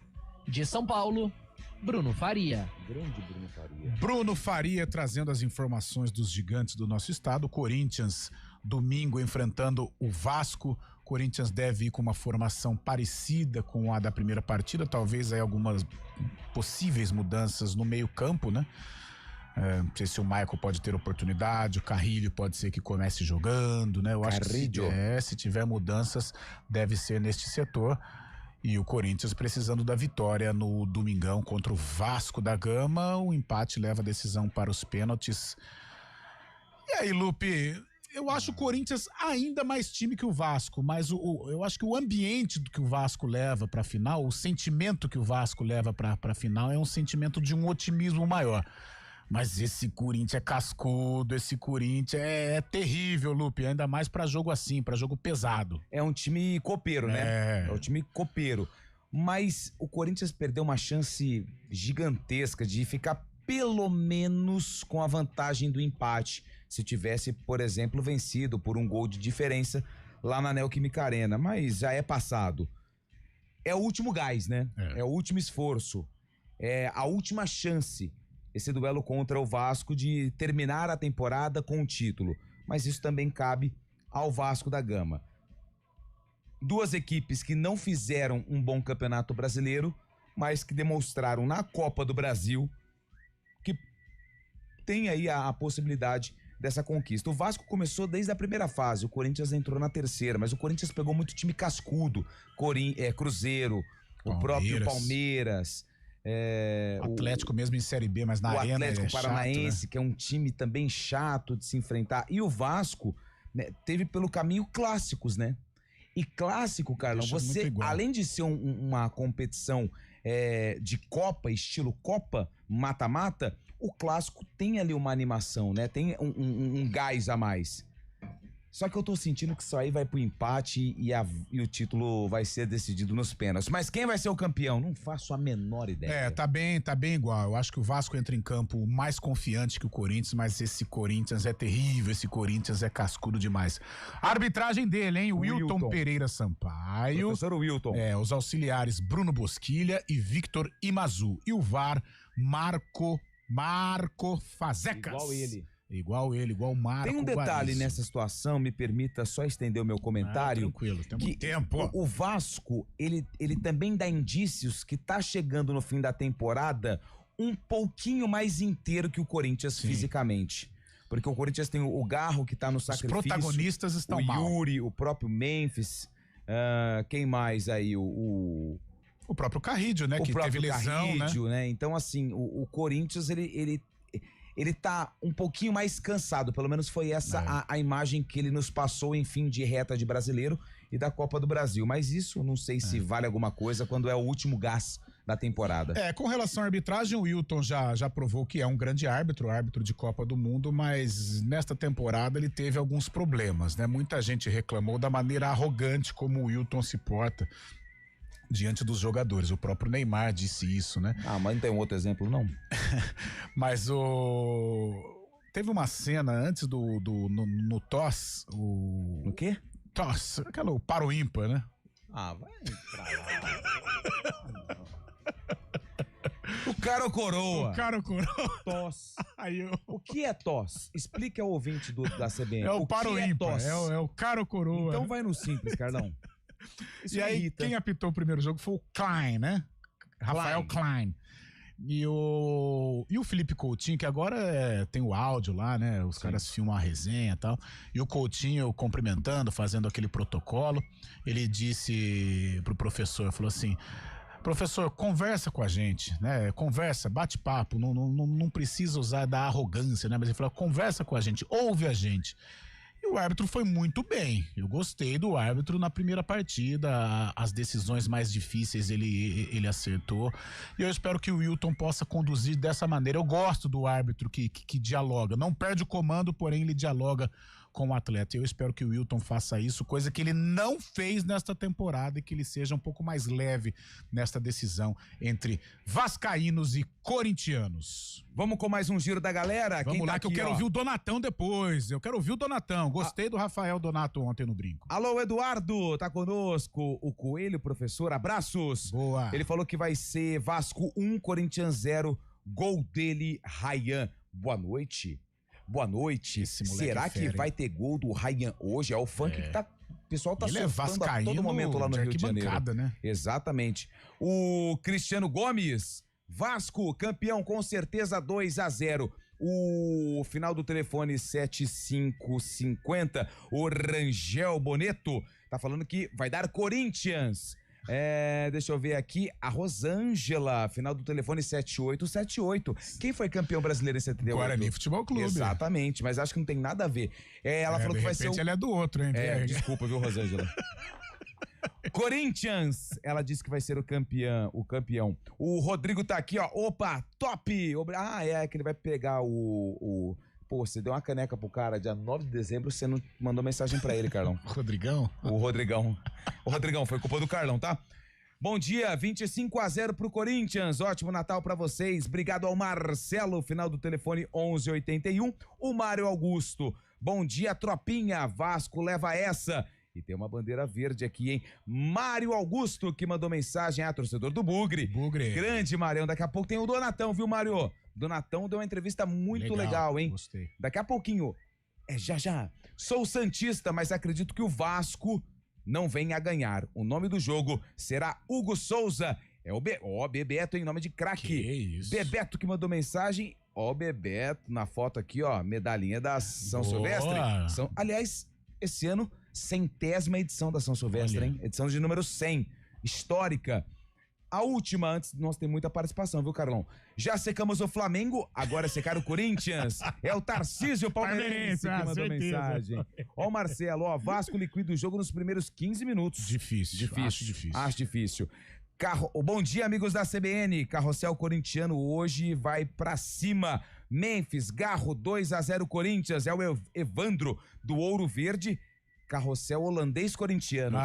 De São Paulo, Bruno Faria. Grande Bruno Faria. Bruno Faria trazendo as informações dos gigantes do nosso estado. O Corinthians, domingo, enfrentando o Vasco. O Corinthians deve ir com uma formação parecida com a da primeira partida, talvez aí algumas possíveis mudanças no meio-campo, né? Não sei se o Michael pode ter oportunidade, o Carrilho pode ser que comece jogando, né? Eu acho que se tiver mudanças, deve ser neste setor. E o Corinthians precisando da vitória no domingão contra o Vasco da Gama. O empate leva a decisão para os pênaltis. E aí, Lupe, eu acho o Corinthians ainda mais time que o Vasco, mas eu acho que o ambiente que o Vasco leva para a final, o sentimento que o Vasco leva para a final é um sentimento de um otimismo maior. Mas esse Corinthians é cascudo, esse Corinthians é terrível, Lupe, ainda mais pra jogo assim, pra jogo pesado. É um time copeiro, né? É um time copeiro. Mas o Corinthians perdeu uma chance gigantesca de ficar pelo menos com a vantagem do empate, se tivesse, por exemplo, vencido por um gol de diferença lá na Neoquímica Arena. Mas já é passado. É o último gás, né? É o último esforço. É a última chance. Esse duelo contra o Vasco de terminar a temporada com o título. Mas isso também cabe ao Vasco da Gama. Duas equipes que não fizeram um bom campeonato brasileiro, mas que demonstraram na Copa do Brasil que tem aí a possibilidade dessa conquista. O Vasco começou desde a primeira fase, o Corinthians entrou na terceira, mas o Corinthians pegou muito time cascudo. Cruzeiro, o próprio Palmeiras... Atlético mesmo em Série B, mas na Arena o Atlético Paranaense, chato, né? Que é um time também chato de se enfrentar. E o Vasco, né, teve pelo caminho clássicos, né? E clássico, Carlão, você, além de ser uma competição de Copa, estilo Copa, mata-mata, o clássico tem ali uma animação, né? Tem um gás a mais. Só que eu tô sentindo que isso aí vai pro empate e o título vai ser decidido nos pênaltis. Mas quem vai ser o campeão? Não faço a menor ideia. Tá bem igual. Eu acho que o Vasco entra em campo mais confiante que o Corinthians, mas esse Corinthians é terrível, esse Corinthians é cascudo demais. A arbitragem dele, hein? Wilton Pereira Sampaio. Professor Wilton. Os auxiliares Bruno Bosquilha e Victor Imazu. E o VAR, Marco Fazecas. Igual ele, igual o Marco. Tem um detalhe nessa situação, me permita só estender o meu comentário. Tranquilo, temos tempo. O Vasco, ele também dá indícios que tá chegando no fim da temporada um pouquinho mais inteiro que o Corinthians fisicamente. Porque o Corinthians tem o Garro que tá no sacrifício. Os protagonistas estão mal. O Yuri, o próprio Memphis, quem mais aí? O próprio Carrillo, né? Que teve lesão, Carrillo, né? Então, assim, o Corinthians, ele tá um pouquinho mais cansado, pelo menos foi essa a imagem que ele nos passou em fim de reta de brasileiro e da Copa do Brasil. Mas isso não sei se vale alguma coisa quando é o último gás da temporada. Com relação à arbitragem, o Wilton já provou que é um grande árbitro de Copa do Mundo, mas nesta temporada ele teve alguns problemas, né? Muita gente reclamou da maneira arrogante como o Wilton se porta diante dos jogadores. O próprio Neymar disse isso, né? Mas não tem um outro exemplo, não? Mas teve uma cena antes no TOS. No quê? TOS, o Paro Ímpar, né? Vai pra lá. O cara ou coroa? O cara ou coroa? TOS. O que é TOS? Explique ao ouvinte da CBN. É o Paro Ímpar, é o cara ou coroa. Então vai no simples, Carlão. Isso aí, irrita. Quem apitou o primeiro jogo foi o Klein, né? Rafael Klein. E o Felipe Coutinho, que agora tem o áudio lá, né? Os caras filmam a resenha e tal. E o Coutinho cumprimentando, fazendo aquele protocolo. Ele disse pro professor, falou assim: professor, conversa com a gente, né? Conversa, bate papo, não precisa usar da arrogância, né? Mas ele falou: conversa com a gente, ouve a gente. E o árbitro foi muito bem. Eu gostei do árbitro na primeira partida. As decisões mais difíceis ele acertou. E eu espero que o Wilton possa conduzir dessa maneira. Eu gosto do árbitro que dialoga. Não perde o comando, porém ele dialoga com o atleta. Eu espero que o Wilton faça isso, coisa que ele não fez nesta temporada, e que ele seja um pouco mais leve nesta decisão entre vascaínos e corintianos. Vamos com mais um giro da galera? Vamos lá, que eu quero ouvir o Donatão depois. Eu quero ouvir o Donatão. Gostei do Rafael Donato ontem no Brinco. Alô, Eduardo, tá conosco. O Coelho, professor, abraços. Boa. Ele falou que vai ser Vasco 1, Corinthians 0, gol dele, Ryan. Boa noite. Boa noite. Será que vai ter gol do Ryan hoje? É o funk que tá... O pessoal tá soltando a todo momento lá no Rio de Janeiro. Né? Exatamente. O Cristiano Gomes, Vasco, campeão, com certeza 2-0. O final do telefone 7550, o Rangel Boneto, tá falando que vai dar Corinthians. Deixa eu ver aqui, a Rosângela, final do telefone 7878. Quem foi campeão brasileiro em 78? Guarani Futebol Clube. Exatamente, mas acho que não tem nada a ver. Ela falou que vai ser ela é do outro, hein? Desculpa, viu, Rosângela? Corinthians, ela disse que vai ser o campeão. O Rodrigo tá aqui, ó. Opa, top! Que ele vai pegar o... Pô, você deu uma caneca pro cara dia 9 de dezembro, você não mandou mensagem pra ele, Carlão. Rodrigão? O Rodrigão, foi culpa do Carlão, tá? Bom dia, 25-0 pro Corinthians, ótimo Natal pra vocês. Obrigado ao Marcelo, final do telefone 1181. O Mário Augusto, bom dia, tropinha, Vasco leva essa. E tem uma bandeira verde aqui, hein? Mário Augusto, que mandou mensagem, torcedor do Bugre. Grande Marião, daqui a pouco tem o Donatão, viu, Mário? Donatão deu uma entrevista muito legal, hein? Gostei. Daqui a pouquinho, já. Sou santista, mas acredito que o Vasco não venha a ganhar. O nome do jogo será Hugo Souza. É o Bebeto, em nome de craque. Que isso? Bebeto que mandou mensagem. Bebeto, na foto aqui, ó, medalhinha da São Silvestre. Aliás, esse ano, 100ª edição da São Silvestre, hein? Edição de número 100, histórica. A última, antes de nós ter muita participação, viu, Carlão? Já secamos o Flamengo, agora secar o Corinthians. É o Tarcísio Palmeirense que mandou mensagem. Ó o Marcelo, Vasco liquida o jogo nos primeiros 15 minutos. Difícil. Acho difícil. Bom dia, amigos da CBN. Carrossel corintiano hoje vai pra cima. Memphis, Garro, 2-0 Corinthians. É o Evandro do Ouro Verde. Carrossel holandês corintiano.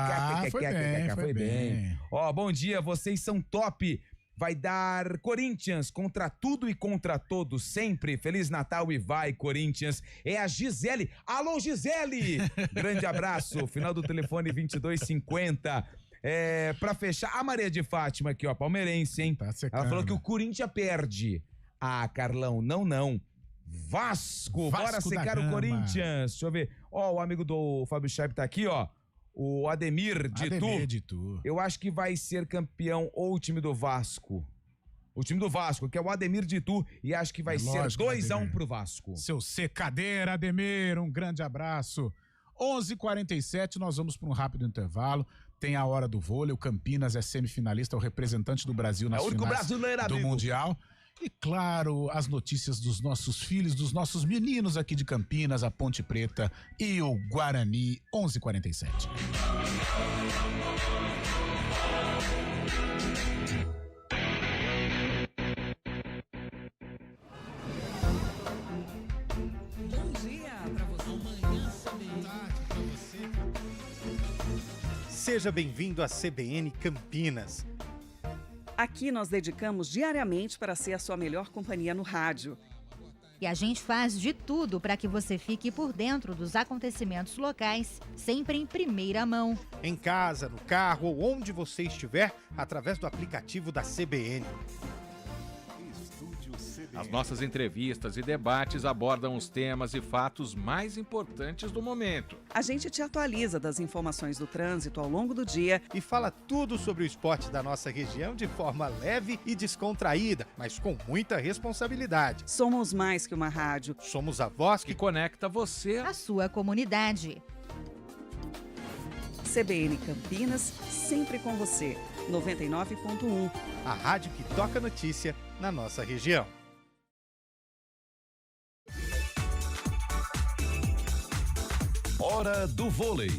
Foi bem. Bom dia, vocês são top. Vai dar Corinthians contra tudo e contra todos, sempre. Feliz Natal e vai, Corinthians. É a Gisele. Alô, Gisele! Grande abraço. Final do telefone 2250. Pra fechar, a Maria de Fátima aqui, ó, palmeirense, hein? Ela falou que o Corinthians perde. Carlão, não. Vasco, bora secar o Corinthians. Deixa eu ver. O amigo do Fábio Scheib tá aqui, ó. O Ademir de Tu. Eu acho que vai ser campeão ou o time do Vasco. O time do Vasco, que é o Ademir de Tu, e acho que vai ser 2-1 pro Vasco. Seu secadeira, Ademir, um grande abraço. 11h47, nós vamos para um rápido intervalo. Tem a hora do vôlei, o Campinas é semifinalista, é o representante do Brasil nas finais do Mundial. E claro, as notícias dos nossos filhos, dos nossos meninos aqui de Campinas, a Ponte Preta e o Guarani, 11h47. Bom dia pra você. Amanhã pra você. Seja bem-vindo à CBN Campinas. Aqui nós dedicamos diariamente para ser a sua melhor companhia no rádio. E a gente faz de tudo para que você fique por dentro dos acontecimentos locais, sempre em primeira mão. Em casa, no carro ou onde você estiver, através do aplicativo da CBN. As nossas entrevistas e debates abordam os temas e fatos mais importantes do momento. A gente te atualiza das informações do trânsito ao longo do dia e fala tudo sobre o esporte da nossa região de forma leve e descontraída, mas com muita responsabilidade. Somos mais que uma rádio. Somos a voz que conecta você à sua comunidade. CBN Campinas, sempre com você. 99.1. A rádio que toca notícia na nossa região. Hora do vôlei.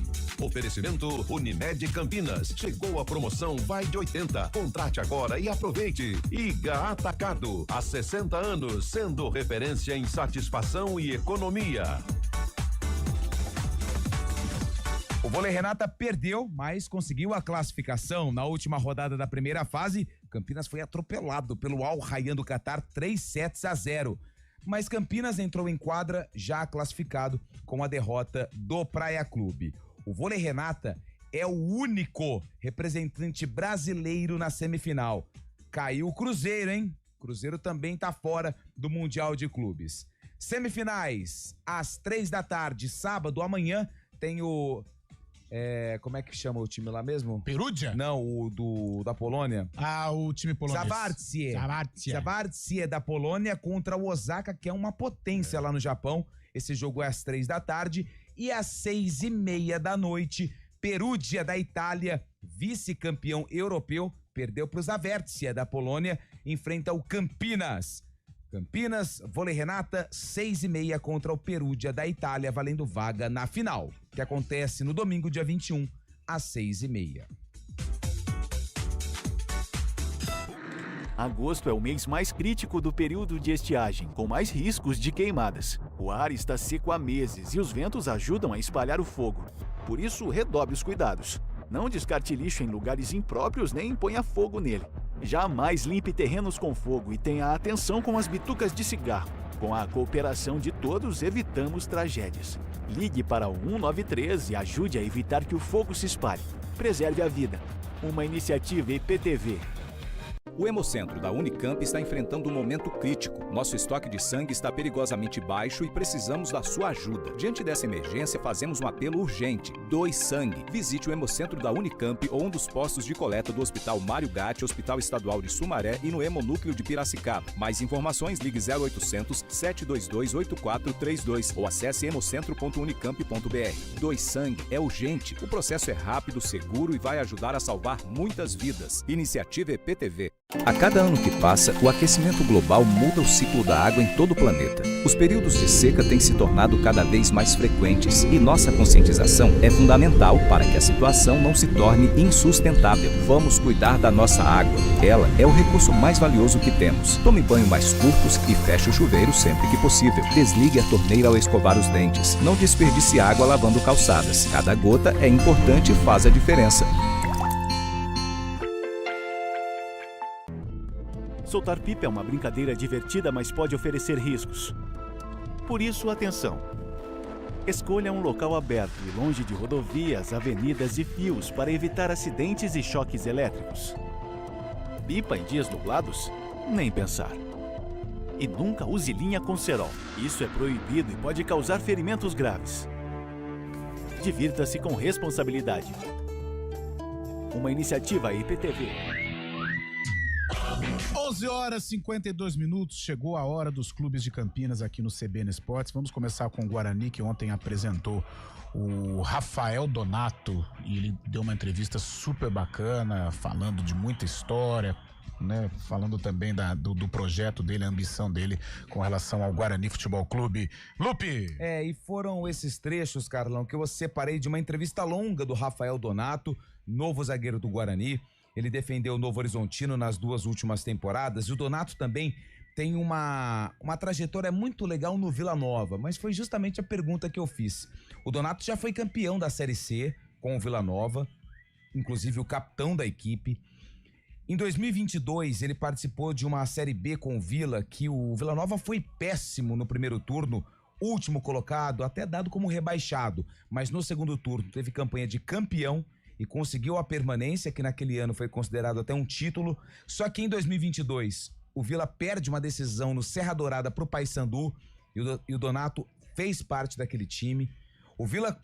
Oferecimento Unimed Campinas. Chegou a promoção Vai de 80. Contrate agora e aproveite. Iga Atacado. Há 60 anos, sendo referência em satisfação e economia. O Vôlei Renata perdeu, mas conseguiu a classificação. Na última rodada da primeira fase, Campinas foi atropelado pelo Al Rayyan do Catar 3-0. Mas Campinas entrou em quadra já classificado com a derrota do Praia Clube. O Vôlei Renata é o único representante brasileiro na semifinal. Caiu o Cruzeiro, hein? Cruzeiro também tá fora do Mundial de Clubes. Semifinais, às 15h, sábado, amanhã, tem o... como é que chama o time lá mesmo? Perugia? Não, o da Polônia. Ah, o time polonês. Zawarcie da Polônia contra o Osaka, que é uma potência lá no Japão. Esse jogo é às 15h. E às 18h, Perugia da Itália, vice-campeão europeu, perdeu para o Zawarcie da Polônia, enfrenta o Campinas. Campinas, Vôlei Renata, 18h contra o Perugia da Itália, valendo vaga na final, que acontece no domingo, dia 21, às 18h30. Agosto é o mês mais crítico do período de estiagem, com mais riscos de queimadas. O ar está seco há meses e os ventos ajudam a espalhar o fogo. Por isso, redobre os cuidados. Não descarte lixo em lugares impróprios nem ponha fogo nele. Jamais limpe terrenos com fogo e tenha atenção com as bitucas de cigarro. Com a cooperação de todos, evitamos tragédias. Ligue para o 193 e ajude a evitar que o fogo se espalhe. Preserve a vida. Uma iniciativa IPTV. O Hemocentro da Unicamp está enfrentando um momento crítico. Nosso estoque de sangue está perigosamente baixo e precisamos da sua ajuda. Diante dessa emergência, fazemos um apelo urgente. Doe sangue. Visite o Hemocentro da Unicamp ou um dos postos de coleta do Hospital Mário Gatti, Hospital Estadual de Sumaré e no Hemonúcleo de Piracicaba. Mais informações, ligue 0800 722 8432 ou acesse hemocentro.unicamp.br. Doe sangue é urgente. O processo é rápido, seguro e vai ajudar a salvar muitas vidas. Iniciativa EPTV. A cada ano que passa, o aquecimento global muda o ciclo da água em todo o planeta. Os períodos de seca têm se tornado cada vez mais frequentes e nossa conscientização é fundamental para que a situação não se torne insustentável. Vamos cuidar da nossa água. Ela é o recurso mais valioso que temos. Tome banho mais curtos e feche o chuveiro sempre que possível. Desligue a torneira ao escovar os dentes. Não desperdice água lavando calçadas. Cada gota é importante e faz a diferença. Soltar pipa é uma brincadeira divertida, mas pode oferecer riscos. Por isso, atenção. Escolha um local aberto e longe de rodovias, avenidas e fios para evitar acidentes e choques elétricos. Pipa em dias nublados? Nem pensar. E nunca use linha com cerol. Isso é proibido e pode causar ferimentos graves. Divirta-se com responsabilidade. Uma iniciativa IPTV. 11h52, chegou a hora dos clubes de Campinas aqui no CBN Esportes. Vamos começar com o Guarani, que ontem apresentou o Rafael Donato e ele deu uma entrevista super bacana, falando de muita história, né? Falando também do projeto dele, a ambição dele com relação ao Guarani Futebol Clube. Lupe! E foram esses trechos, Carlão, que eu separei de uma entrevista longa do Rafael Donato, novo zagueiro do Guarani. Ele defendeu o Novo Horizontino nas 2 últimas temporadas. E o Donato também tem uma trajetória muito legal no Vila Nova, mas foi justamente a pergunta que eu fiz. O Donato já foi campeão da Série C com o Vila Nova, inclusive o capitão da equipe. Em 2022, ele participou de uma Série B com o Vila, que o Vila Nova foi péssimo no primeiro turno, último colocado, até dado como rebaixado, mas no segundo turno teve campanha de campeão e conseguiu a permanência, que naquele ano foi considerado até um título. Só que em 2022, o Vila perde uma decisão no Serra Dourada para o Paysandu e o Donato fez parte daquele time. O Vila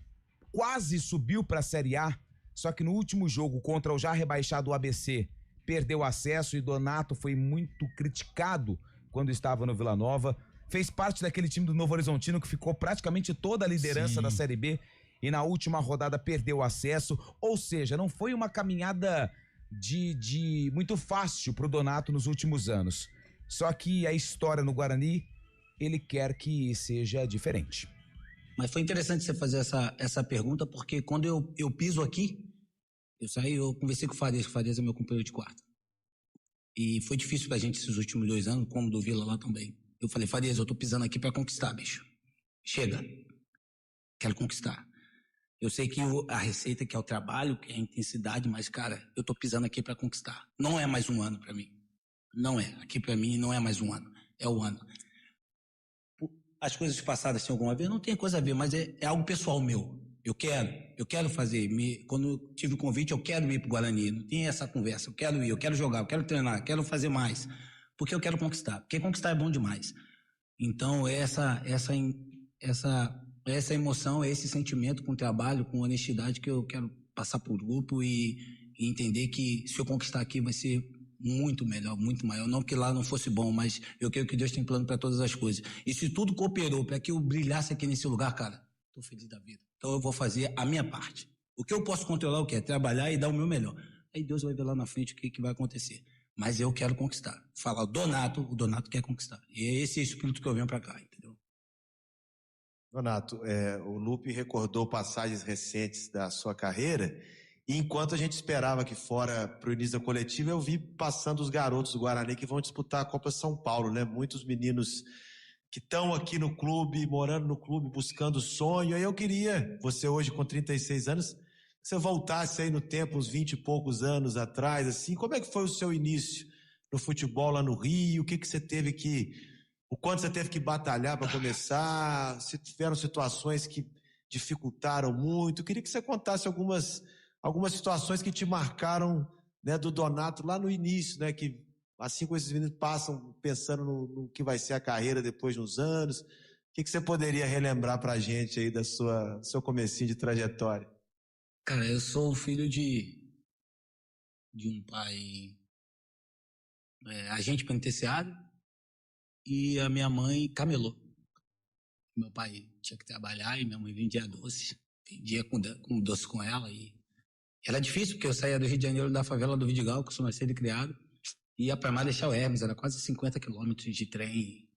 quase subiu para a Série A, só que no último jogo contra o já rebaixado ABC, perdeu acesso e Donato foi muito criticado quando estava no Vila Nova. Fez parte daquele time do Novo Horizontino que ficou praticamente toda a liderança da Série B. E na última rodada perdeu o acesso, ou seja, não foi uma caminhada de muito fácil pro Donato nos últimos anos. Só que a história no Guarani, ele quer que seja diferente. Mas foi interessante você fazer essa pergunta, porque quando eu piso aqui, eu conversei com o Farias é meu companheiro de quarto. E foi difícil pra gente esses últimos 2 anos, como do Vila lá também. Eu falei, Farias, eu tô pisando aqui pra conquistar, bicho. Chega. Quero conquistar. Eu sei que a receita, que é o trabalho, que é a intensidade, mas, cara, eu tô pisando aqui para conquistar. Não é mais um ano para mim. Não é. Aqui para mim não é mais um ano. É o ano. As coisas passadas têm alguma vez? Não tem coisa a ver, mas é algo pessoal meu. Eu quero fazer. Quando eu tive o convite, eu quero ir pro Guarani. Não tem essa conversa. Eu quero ir, eu quero jogar, eu quero treinar, eu quero fazer mais. Porque eu quero conquistar. Porque conquistar é bom demais. Então, essa emoção, esse sentimento com trabalho, com honestidade que eu quero passar pro grupo e entender que se eu conquistar aqui vai ser muito melhor, muito maior. Não que lá não fosse bom, mas eu creio que Deus tem plano para todas as coisas. E se tudo cooperou para que eu brilhasse aqui nesse lugar, cara, tô feliz da vida. Então eu vou fazer a minha parte. O que eu posso controlar, o que é trabalhar e dar o meu melhor. Aí Deus vai ver lá na frente o que vai acontecer. Mas eu quero conquistar. Falar o Donato quer conquistar. E é esse espírito que eu venho para cá, entendeu? Donato, o Lupe recordou passagens recentes da sua carreira, e enquanto a gente esperava aqui fora para o início da coletiva, eu vi passando os garotos do Guarani que vão disputar a Copa São Paulo, né? Muitos meninos que estão aqui no clube, morando no clube, buscando sonho. Aí eu queria, você hoje com 36 anos, que você voltasse aí no tempo, uns 20 e poucos anos atrás, assim, como é que foi o seu início no futebol lá no Rio? O quanto você teve que batalhar para começar? Se tiveram situações que dificultaram muito? Eu queria que você contasse algumas situações que te marcaram, né, do Donato lá no início, né, que assim como esses meninos passam pensando no que vai ser a carreira depois de uns anos. O que você poderia relembrar pra gente aí do seu comecinho de trajetória? Cara, eu sou filho de um pai agente penitenciário e a minha mãe camelô. Meu pai tinha que trabalhar e minha mãe vendia doce. Vendia com doce com ela e era difícil, porque eu saía do Rio de Janeiro, da favela do Vidigal, que eu sou nascido e criado, e ia pra Marechal Hermes, era quase 50 quilômetros de trem,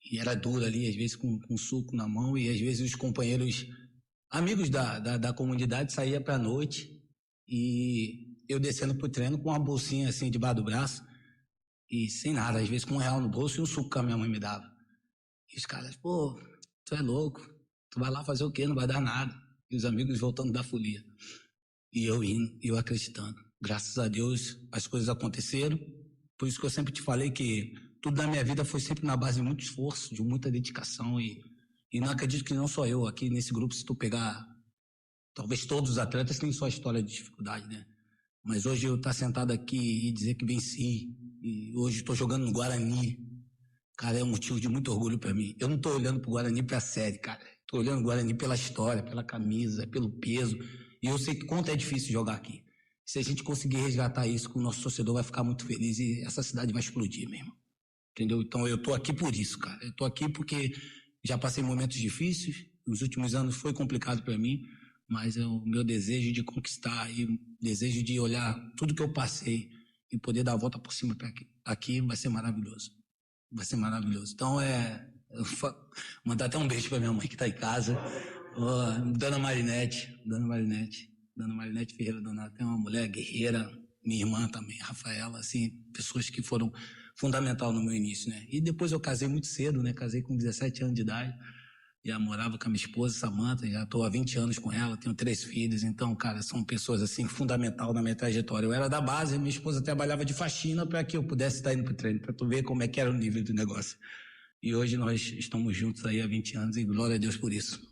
e era duro ali, às vezes com suco na mão, e às vezes os companheiros, amigos da comunidade, saía pra noite, e eu descendo pro treino com uma bolsinha assim debaixo do braço, e sem nada, às vezes com R$1 no bolso e um suco que a minha mãe me dava. E os caras, pô, tu é louco, tu vai lá fazer o quê? Não vai dar nada. E os amigos voltando da folia. E eu indo, eu acreditando. Graças a Deus as coisas aconteceram. Por isso que eu sempre te falei que tudo na minha vida foi sempre na base de muito esforço, de muita dedicação. E não acredito que não só eu. Aqui nesse grupo, se tu pegar, talvez todos os atletas têm sua história de dificuldade, né? Mas hoje eu estar sentado aqui e dizer que venci, e hoje estou jogando no Guarani, cara, é um motivo de muito orgulho para mim. Eu não estou olhando pro Guarani pra série, cara. Estou olhando o Guarani pela história, pela camisa, pelo peso. E eu sei que quanto é difícil jogar aqui. Se a gente conseguir resgatar isso, o nosso torcedor vai ficar muito feliz e essa cidade vai explodir mesmo. Entendeu? Então eu tô aqui por isso, cara. Eu tô aqui porque já passei momentos difíceis. Os últimos anos foi complicado para mim, mas o meu desejo de conquistar e o desejo de olhar tudo que eu passei e poder dar a volta por cima pra aqui vai ser maravilhoso. Vai ser maravilhoso. Então mandar até um beijo pra minha mãe que tá em casa. Dona Marinete Ferreira Donato é uma mulher guerreira, minha irmã também, Rafaela, assim, pessoas que foram fundamental no meu início, né? E depois eu casei muito cedo, né? Casei com 17 anos de idade, já morava com a minha esposa, Samanta, já estou há 20 anos com ela, tenho 3 filhos, então, cara, são pessoas, assim, fundamental na minha trajetória. Eu era da base, minha esposa trabalhava de faxina para que eu pudesse estar indo pro treino, para tu ver como é que era o nível do negócio. E hoje nós estamos juntos aí há 20 anos e glória a Deus por isso.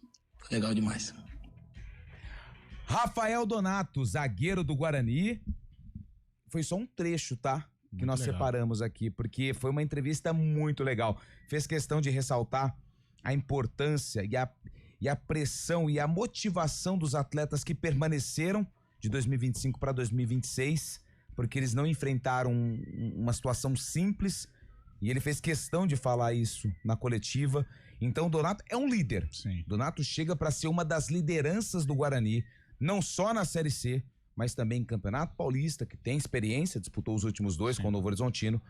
Legal demais. Rafael Donato, zagueiro do Guarani. Foi só um trecho, tá? Que nós separamos aqui, porque foi uma entrevista muito legal. Fez questão de ressaltar a importância e a pressão e a motivação dos atletas que permaneceram de 2025 para 2026, porque eles não enfrentaram uma situação simples, e ele fez questão de falar isso na coletiva. Então o Donato é um líder. Sim. Donato chega para ser uma das lideranças do Guarani, não só na Série C, mas também em Campeonato Paulista, que tem experiência, disputou os últimos 2 com o Novo Horizontino,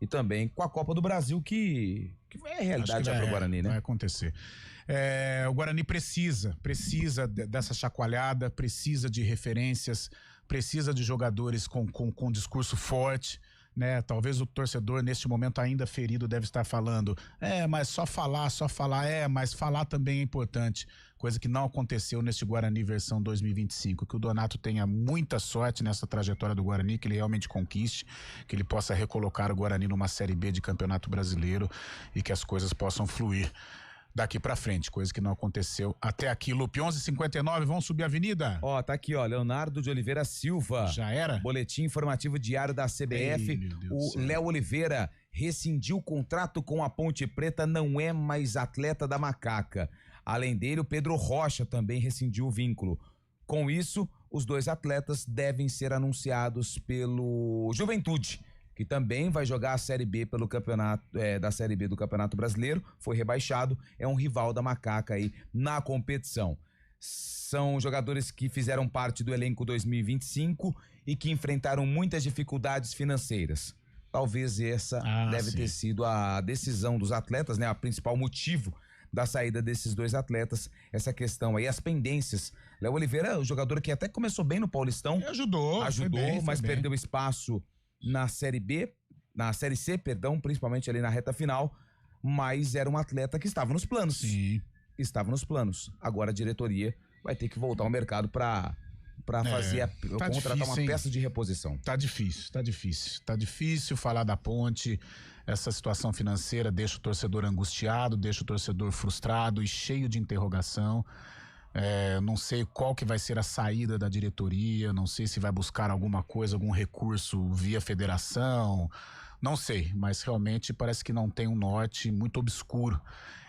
e também com a Copa do Brasil, que é realidade já para o Guarani, né? Vai acontecer. O Guarani precisa dessa chacoalhada, precisa de referências, precisa de jogadores com discurso forte, né? Talvez o torcedor neste momento ainda ferido deve estar falando, mas só falar, mas falar também é importante, coisa que não aconteceu neste Guarani versão 2025, que o Donato tenha muita sorte nessa trajetória do Guarani, que ele realmente conquiste, que ele possa recolocar o Guarani numa Série B de Campeonato Brasileiro e que as coisas possam fluir daqui pra frente, coisa que não aconteceu até aqui. Lupe, 11:59, vamos subir a avenida? Tá aqui, Leonardo de Oliveira Silva. Já era? Boletim informativo diário da CBF. O Léo Oliveira rescindiu o contrato com a Ponte Preta, não é mais atleta da Macaca. Além dele, o Pedro Rocha também rescindiu o vínculo. Com isso, os dois atletas devem ser anunciados pelo Juventude, que também vai jogar a Série B pelo campeonato, da Série B do Campeonato Brasileiro, foi rebaixado, é um rival da Macaca aí na competição. São jogadores que fizeram parte do elenco 2025 e que enfrentaram muitas dificuldades financeiras. Talvez essa deve ter sido a decisão dos atletas, né? O principal motivo da saída desses dois atletas, essa questão aí, as pendências. Léo Oliveira, o jogador que até começou bem no Paulistão. Ajudou, mas perdeu espaço na Série B, na Série C, principalmente ali na reta final, mas era um atleta que estava nos planos. Sim. Estava nos planos. Agora a diretoria vai ter que voltar ao mercado para fazer contratar uma peça de reposição. Tá difícil falar da Ponte. Essa situação financeira deixa o torcedor angustiado, deixa o torcedor frustrado e cheio de interrogação. Não sei qual que vai ser a saída da diretoria, não sei se vai buscar alguma coisa, algum recurso via federação, não sei, mas realmente parece que não tem um norte, muito obscuro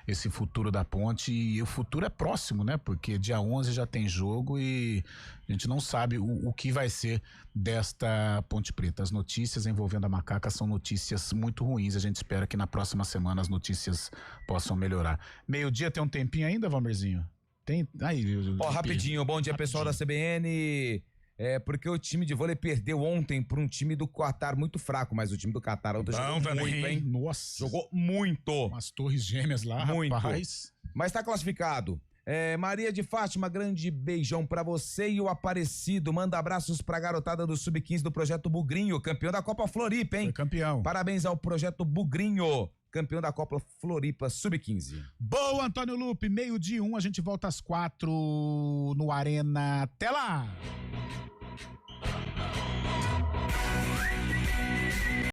esse futuro da Ponte, e o futuro é próximo, né? Porque dia 11 já tem jogo e a gente não sabe o que vai ser desta Ponte Preta. As notícias envolvendo a Macaca são notícias muito ruins, a gente espera que na próxima semana as notícias possam melhorar. Meio-dia tem um tempinho ainda, Valmerzinho? Tem aí. Rapidinho, bom dia pessoal da CBN. Porque o time de vôlei perdeu ontem para um time do Qatar muito fraco, mas o time do Qatar ontem jogou muito, hein? Nossa. Jogou muito. Umas torres gêmeas lá, muito. Rapaz. Mas tá classificado. Maria de Fátima, grande beijão pra você. E o Aparecido manda abraços pra garotada do Sub-15 do Projeto Bugrinho, campeão da Copa Floripa, hein? Foi campeão. Parabéns ao Projeto Bugrinho, campeão da Copa Floripa Sub-15. Boa, Antônio Lupe, 12:01, a gente volta às 4 no Arena. Até lá!